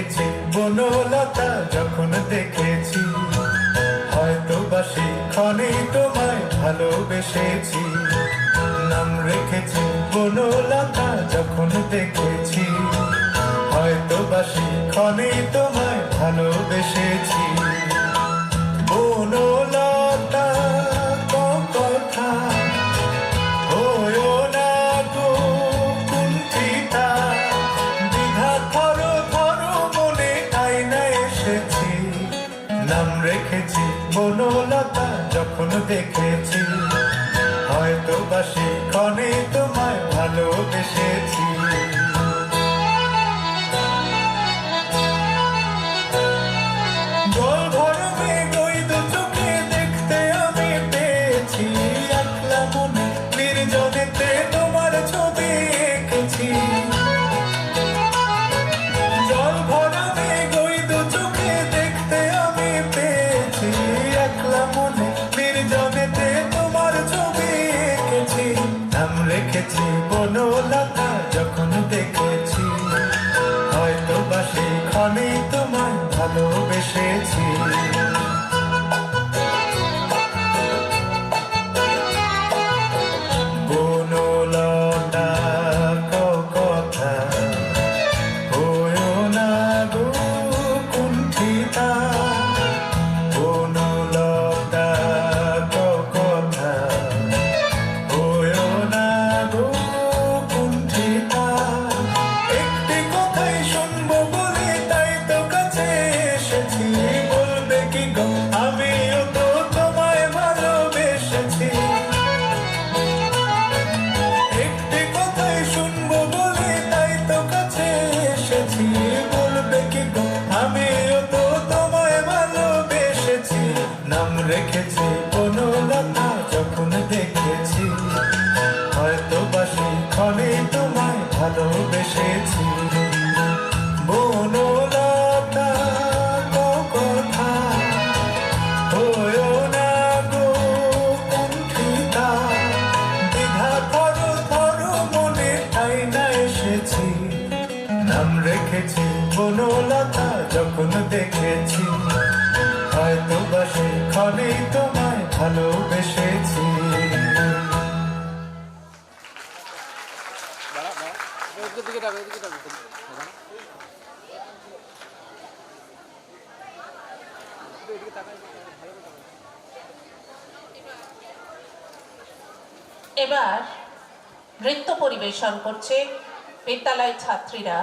রেখেছি বনলতা যখন দেখেছি, হয়তো বা সেক্ষণেই তোমায় ভালোবেসেছি। নাম রেখেছি বনলতা যখন দেখেছি, হয়তো বা সেক্ষণেই তোমায় ভালোবেসেছি। বনলতা কথা হয়ো না গো কুণ্ঠিতা, দ্বিধা থর থর মনে আয়না এসেছি। নাম রেখেছি বনলতা যখন দেখেছি, হয়তো বা সেক্ষণে তোমায় ভালোবেসেছি। জল ভরা মেঘ ওই দু চোখে দেখতে আমি পেয়েছি, একলা মনে নির্জনেতে তোমার ছবি এঁকেছি। জল ভরা মেঘ ওই দু চোখে দেখতে আমি পেয়েছি, একলা মনে নির্জনেতে তোমার ছবি এঁকেছি। নাম রেখেছি বনলতা যখন দেখেছি, হয়তো বা সেক্ষণে তোমায় ভালোবেসেছি। বনলতা কথা হয়ো না গো কুণ্ঠিতা, বনলতা কথা হয়ো না গো কুণ্ঠিতা। একটি কথাই শুনবো বলে তাই তো কাছে এসেছি, বলবে কি গো আমিও তো তোমায় ভালোবেসেছি। একটি কথাই শুনবো বলে তাই তো কাছে এসেছি, বলবে কি গো আমিও তো তোমায় ভালোবেসেছি। নাম রেখেছি বনলতা যখন দেখেছি, হয়তো বা সেক্ষণে তোমায় ভালোবেসেছি। বনলতা কথা হয়ো না গো কুণ্ঠিতা, দ্বিধা থর থর মনে আয়না এসেছি। নাম রেখেছি বনলতা যখন দেখেছি, হয়তো বা সেক্ষণেই তোমায় ভালোবেসেছি। এবার নৃত্য পরিবেশন করছে বিদ্যালয় ছাত্রীরা।